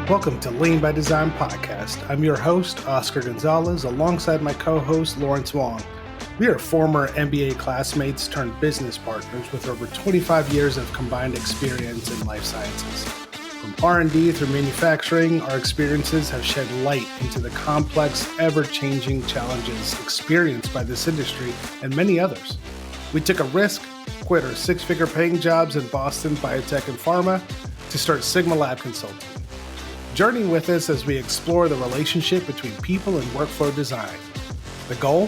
Welcome to Lean by Design podcast. I'm your host, Oscar Gonzalez, alongside my co-host, Lawrence Wong. We are former MBA classmates turned business partners with over 25 years of combined experience in life sciences. From R&D through manufacturing, our experiences have shed light into the complex, ever-changing challenges experienced by this industry and many others. We took a risk, quit our six-figure paying jobs in Boston, biotech, and pharma to start Sigma Lab Consulting. Journey with us as we explore the relationship between people and workflow design. The goal?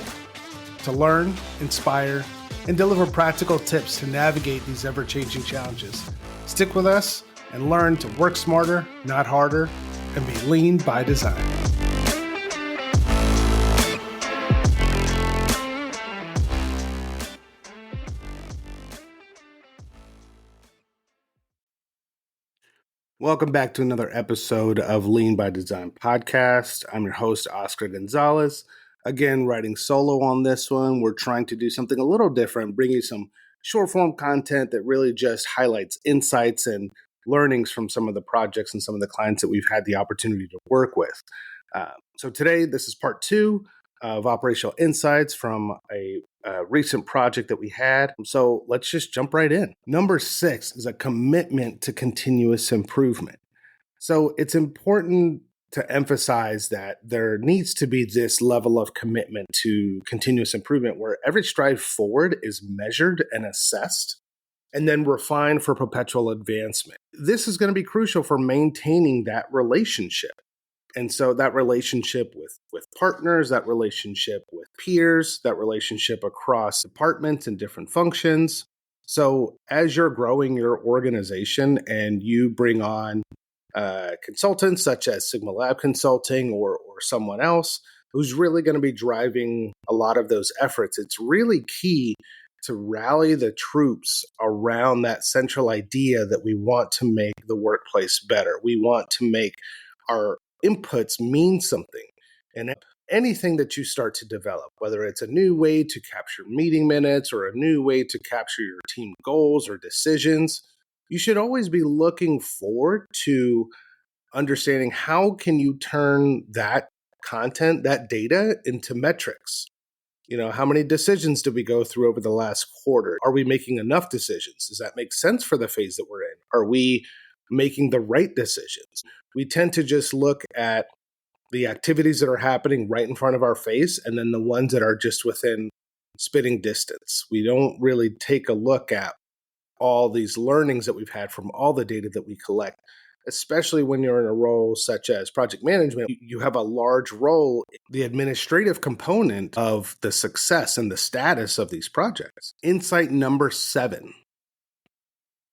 To learn, inspire, and deliver practical tips to navigate these ever-changing challenges. Stick with us and learn to work smarter, not harder, and be lean by design. Welcome back to another episode of Lean by Design podcast. I'm your host, Oscar Gonzalez. Again, writing solo on this one. We're trying to do something a little different, bring you some short form content that really just highlights insights and learnings from some of the projects and some of the clients that we've had the opportunity to work with. So today, this is part 2 of operational insights from a recent project that we had. So let's just jump right in. Number 6 is a commitment to continuous improvement. So it's important to emphasize that there needs to be this level of commitment to continuous improvement where every stride forward is measured and assessed and then refined for perpetual advancement. This is going to be crucial for maintaining that relationship. And so that relationship with partners, that relationship with peers, that relationship across departments and different functions. So as you're growing your organization and you bring on consultants such as Sigma Lab Consulting or someone else who's really going to be driving a lot of those efforts, it's really key to rally the troops around that central idea that we want to make the workplace better. We want to make our inputs mean something. And anything that you start to develop, whether it's a new way to capture meeting minutes or a new way to capture your team goals or decisions, you should always be looking forward to understanding how can you turn that content, that data into metrics. You know, how many decisions did we go through over the last quarter? Are we making enough decisions? Does that make sense for the phase that we're in? Are we making the right decisions? We tend to just look at the activities that are happening right in front of our face and then the ones that are just within spitting distance. We don't really take a look at all these learnings that we've had from all the data that we collect, especially when you're in a role such as project management. You have a large role, the administrative component of the success and the status of these projects. Insight number 7,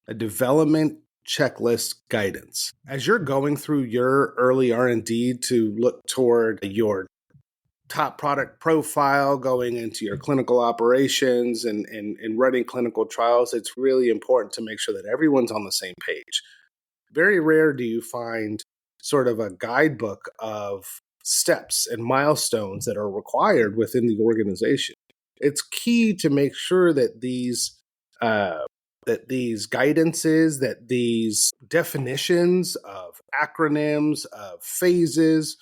a development checklist guidance. As you're going through your early R&D to look toward your top product profile, going into your clinical operations and running clinical trials, it's really important to make sure that everyone's on the same page. Very rare do you find sort of a guidebook of steps and milestones that are required within the organization. It's key to make sure that these guidances, that these definitions of acronyms, of phases,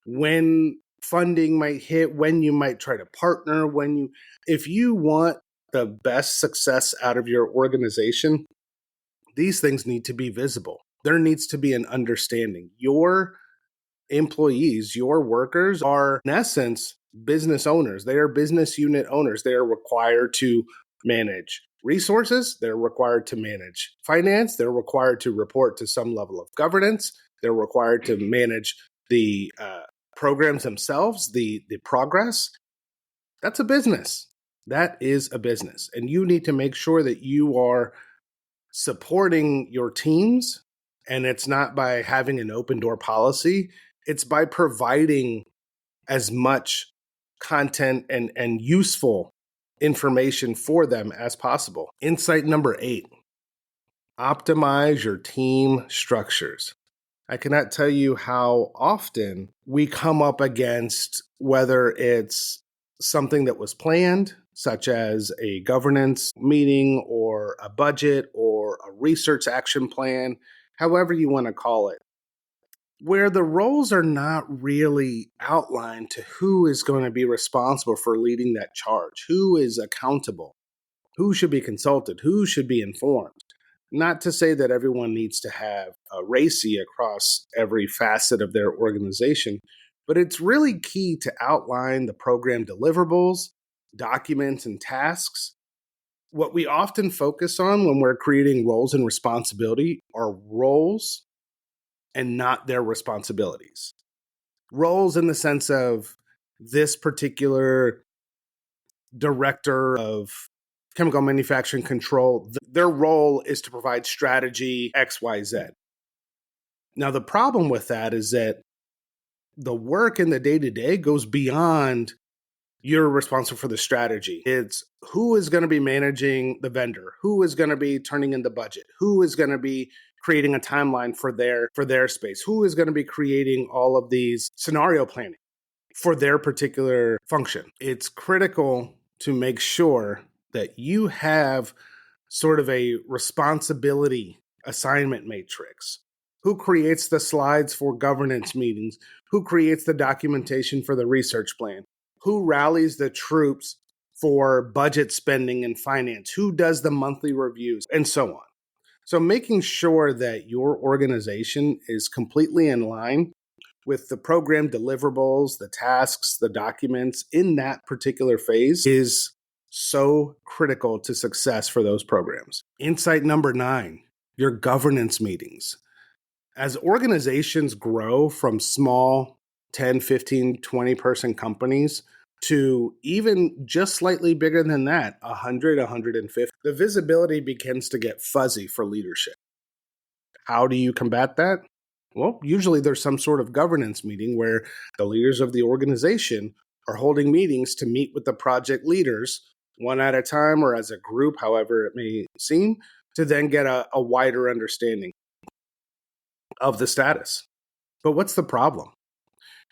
when funding might hit, when you might try to partner, if you want the best success out of your organization, these things need to be visible. There needs to be an understanding. Your employees, your workers are, in essence, business owners. They are business unit owners. They are required to manage resources. They're required to manage finance. They're required to report to some level of governance. They're required to manage the programs themselves, the progress. That's a business. That is a business. And you need to make sure that you are supporting your teams. And it's not by having an open door policy. It's by providing as much content and useful information for them as possible. Insight number 8, optimize your team structures. I cannot tell you how often we come up against, whether it's something that was planned, such as a governance meeting or a budget or a research action plan, however you want to call it. where the roles are not really outlined to who is going to be responsible for leading that charge, who is accountable, who should be consulted, who should be informed. Not to say that everyone needs to have a RACI across every facet of their organization, but it's really key to outline the program deliverables, documents, and tasks. What we often focus on when we're creating roles and responsibility are roles and not their responsibilities. Roles in the sense of this particular director of chemical manufacturing control, their role is to provide strategy XYZ. Now, the problem with that is that the work in the day-to-day goes beyond you're responsible for the strategy. It's who is going to be managing the vendor, who is going to be turning in the budget, who is going to be creating a timeline for their space, who is going to be creating all of these scenario planning for their particular function. It's critical to make sure that you have sort of a responsibility assignment matrix. Who creates the slides for governance meetings? Who creates the documentation for the research plan? Who rallies the troops for budget spending and finance? Who does the monthly reviews? And so on. So making sure that your organization is completely in line with the program deliverables, the tasks, the documents in that particular phase is so critical to success for those programs. Insight number 9, your governance meetings. As organizations grow from small 10, 15, 20 person companies to even just slightly bigger than that, 100, 150, the visibility begins to get fuzzy for leadership. How do you combat that? Well, usually there's some sort of governance meeting where the leaders of the organization are holding meetings to meet with the project leaders one at a time or as a group, however it may seem, to then get a wider understanding of the status. But what's the problem?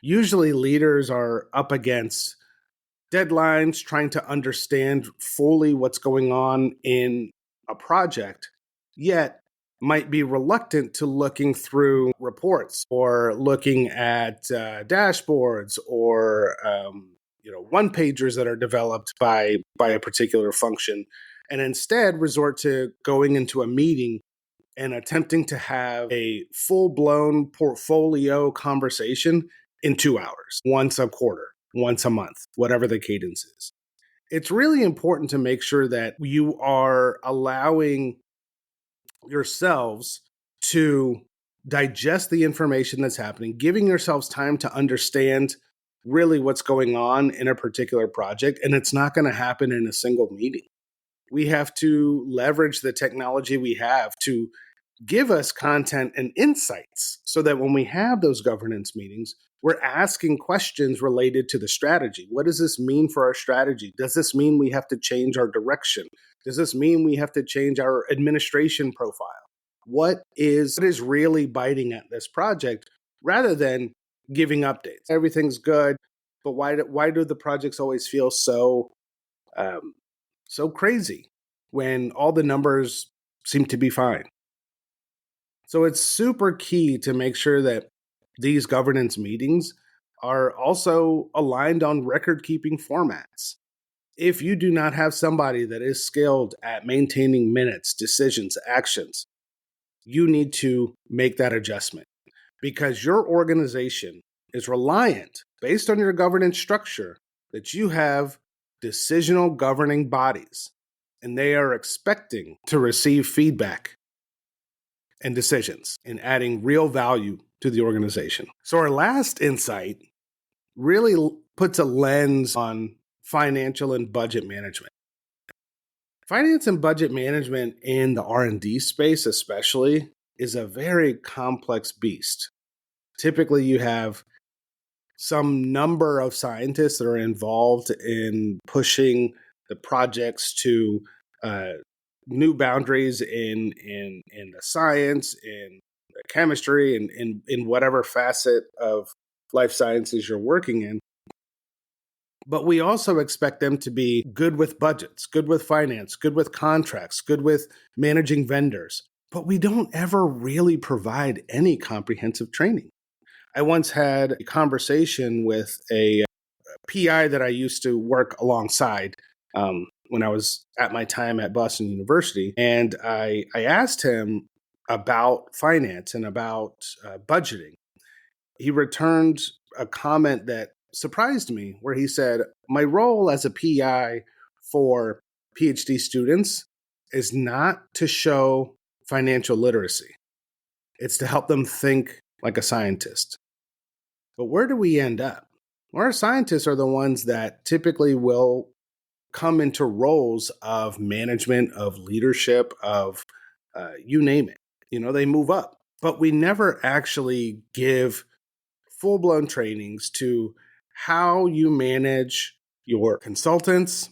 Usually leaders are up against deadlines, trying to understand fully what's going on in a project, yet might be reluctant to looking through reports or looking at dashboards or one pagers that are developed by a particular function, and instead resort to going into a meeting and attempting to have a full-blown portfolio conversation in 2 hours, once a quarter, once a month, whatever the cadence is. It's really important to make sure that you are allowing yourselves to digest the information that's happening, giving yourselves time to understand really what's going on in a particular project. And it's not going to happen in a single meeting. We have to leverage the technology we have to give us content and insights so that when we have those governance meetings, we're asking questions related to the strategy. What does this mean for our strategy? Does this mean we have to change our direction? Does this mean we have to change our administration profile? What is really biting at this project rather than giving updates? Everything's good, but why do the projects always feel so crazy when all the numbers seem to be fine? So it's super key to make sure that these governance meetings are also aligned on record-keeping formats. If you do not have somebody that is skilled at maintaining minutes, decisions, actions, you need to make that adjustment because your organization is reliant, based on your governance structure, that you have decisional governing bodies, and they are expecting to receive feedback and decisions and adding real value to the organization. So our last insight really puts a lens on financial and budget management. Finance and budget management in the R&D space especially is a very complex beast. Typically you have some number of scientists that are involved in pushing the projects to new boundaries in the science, in the chemistry, and in whatever facet of life sciences you're working in. But we also expect them to be good with budgets, good with finance, good with contracts, good with managing vendors. But we don't ever really provide any comprehensive training. I once had a conversation with a PI that I used to work alongside when I was at my time at Boston University. And I asked him about finance and about budgeting. He returned a comment that surprised me, where he said, my role as a PI for PhD students is not to show financial literacy. It's to help them think like a scientist. But where do we end up? Well, our scientists are the ones that typically will come into roles of management, of leadership, of you name it. They move up. But we never actually give full-blown trainings to how you manage your consultants,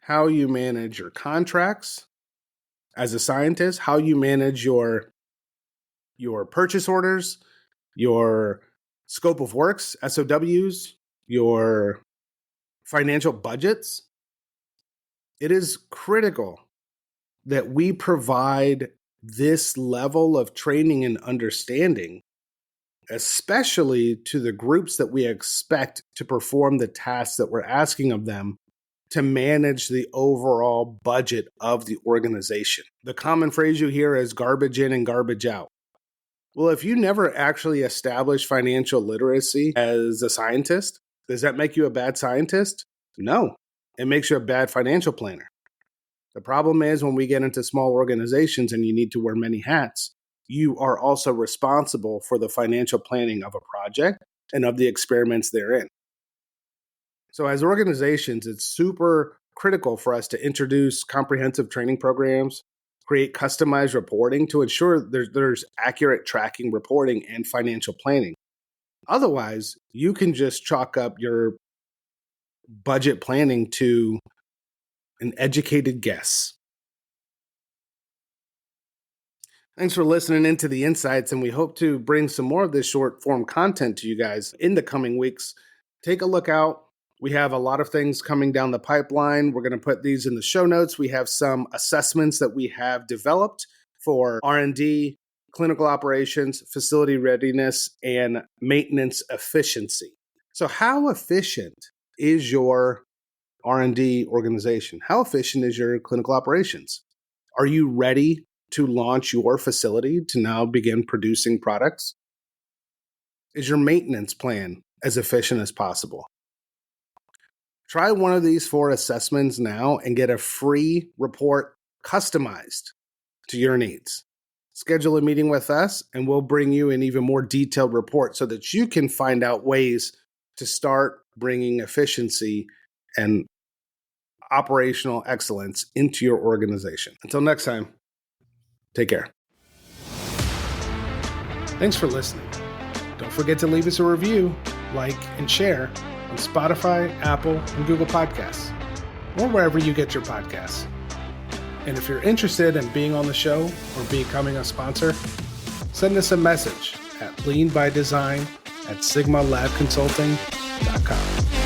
how you manage your contracts as a scientist, how you manage your purchase orders, your scope of works, SOWs, your financial budgets. It is critical that we provide this level of training and understanding, especially to the groups that we expect to perform the tasks that we're asking of them to manage the overall budget of the organization. The common phrase you hear is garbage in and garbage out. Well, if you never actually establish financial literacy as a scientist, does that make you a bad scientist? No, it makes you a bad financial planner. The problem is when we get into small organizations and you need to wear many hats, you are also responsible for the financial planning of a project and of the experiments therein. So as organizations, it's super critical for us to introduce comprehensive training programs, create customized reporting to ensure there's accurate tracking, reporting, and financial planning. Otherwise, you can just chalk up your budget planning to an educated guess. Thanks for listening into the insights, and we hope to bring some more of this short form content to you guys in the coming weeks. Take a look out. We have a lot of things coming down the pipeline. We're going to put these in the show notes. We have some assessments that we have developed for R&D, clinical operations, facility readiness, and maintenance efficiency. So how efficient is your R&D organization? How efficient is your clinical operations? Are you ready to launch your facility to now begin producing products? Is your maintenance plan as efficient as possible? Try one of these 4 assessments now and get a free report customized to your needs. Schedule a meeting with us and we'll bring you an even more detailed report so that you can find out ways to start bringing efficiency and operational excellence into your organization. Until next time, take care. Thanks for listening. Don't forget to leave us a review, like, and share on Spotify, Apple, and Google Podcasts, or wherever you get your podcasts. And if you're interested in being on the show or becoming a sponsor, send us a message at leanbydesign@sigmalabconsulting.com.